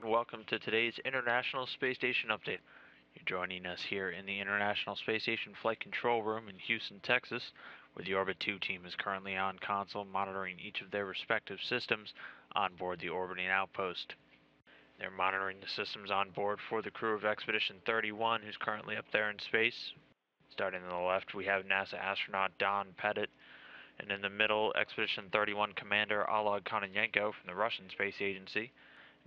and welcome to today's International Space Station update. You're joining us here in the International Space Station Flight Control Room in Houston, Texas, where the Orbit 2 team is currently on console monitoring each of their respective systems on board the orbiting outpost. They're monitoring the systems on board for the crew of Expedition 31, who's currently up there in space. Starting on the left, we have NASA astronaut Don Pettit, and in the middle, Expedition 31 Commander Oleg Kononenko from the Russian Space Agency.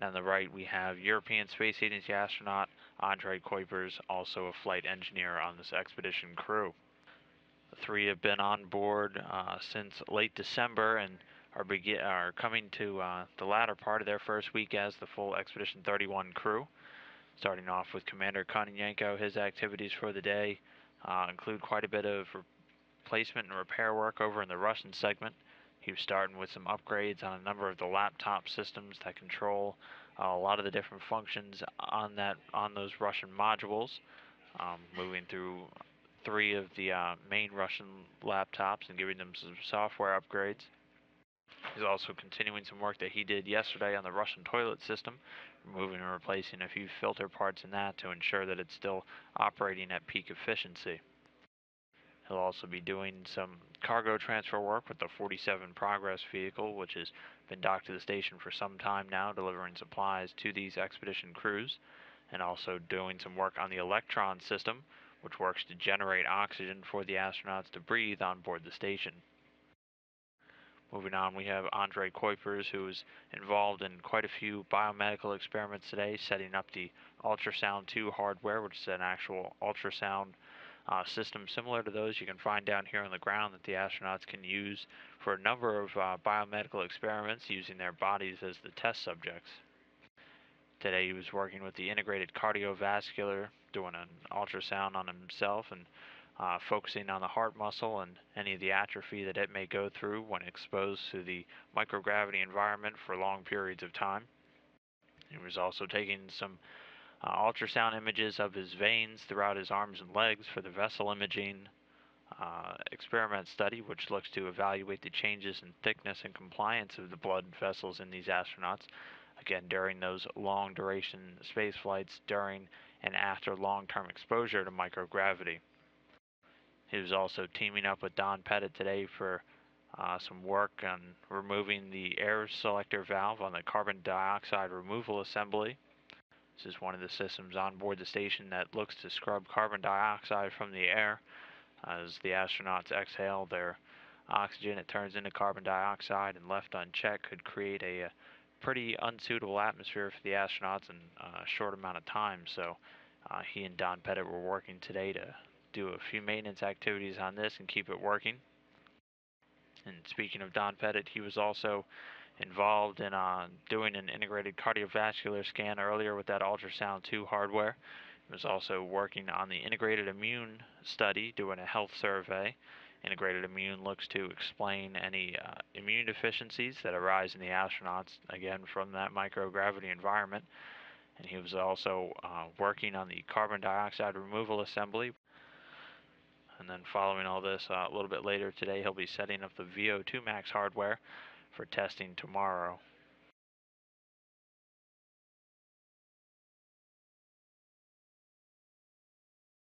And on the right, we have European Space Agency astronaut Andrei Kuipers, also a flight engineer on this expedition crew. The three have been on board since late December and are coming to the latter part of their first week as the full Expedition 31 crew. Starting off with Commander Kononenko, his activities for the day include quite a bit of replacement and repair work over in the Russian segment. He was starting with some upgrades on a number of the laptop systems that control a lot of the different functions on those Russian modules. Moving through three of the main Russian laptops and giving them some software upgrades. He's also continuing some work that he did yesterday on the Russian toilet system, removing and replacing a few filter parts in that to ensure that it's still operating at peak efficiency. He'll also be doing some cargo transfer work with the 47 Progress vehicle, which has been docked to the station for some time now, delivering supplies to these expedition crews, and also doing some work on the Electron system, which works to generate oxygen for the astronauts to breathe on board the station. Moving on, we have Andrei Kuipers, who is involved in quite a few biomedical experiments today, setting up the Ultrasound 2 hardware, which is an actual ultrasound system similar to those you can find down here on the ground that the astronauts can use for a number of biomedical experiments using their bodies as the test subjects. Today he was working with the integrated cardiovascular, doing an ultrasound on himself and focusing on the heart muscle and any of the atrophy that it may go through when exposed to the microgravity environment for long periods of time. He was also taking some ultrasound images of his veins throughout his arms and legs for the vessel imaging experiment study, which looks to evaluate the changes in thickness and compliance of the blood vessels in these astronauts, again during those long duration space flights during and after long-term exposure to microgravity. He was also teaming up with Don Pettit today for some work on removing the air selector valve on the carbon dioxide removal assembly. This is one of the systems on board the station that looks to scrub carbon dioxide from the air. As the astronauts exhale their oxygen, it turns into carbon dioxide, and left unchecked could create a pretty unsuitable atmosphere for the astronauts in a short amount of time. So he and Don Pettit were working today to do a few maintenance activities on this and keep it working. And speaking of Don Pettit, he was also involved in doing an integrated cardiovascular scan earlier with that Ultrasound 2 hardware. He was also working on the integrated immune study, doing a health survey. Integrated immune looks to explain any immune deficiencies that arise in the astronauts, again from that microgravity environment. And he was also working on the carbon dioxide removal assembly. And then following all this, a little bit later today, he'll be setting up the VO2 Max hardware for testing tomorrow.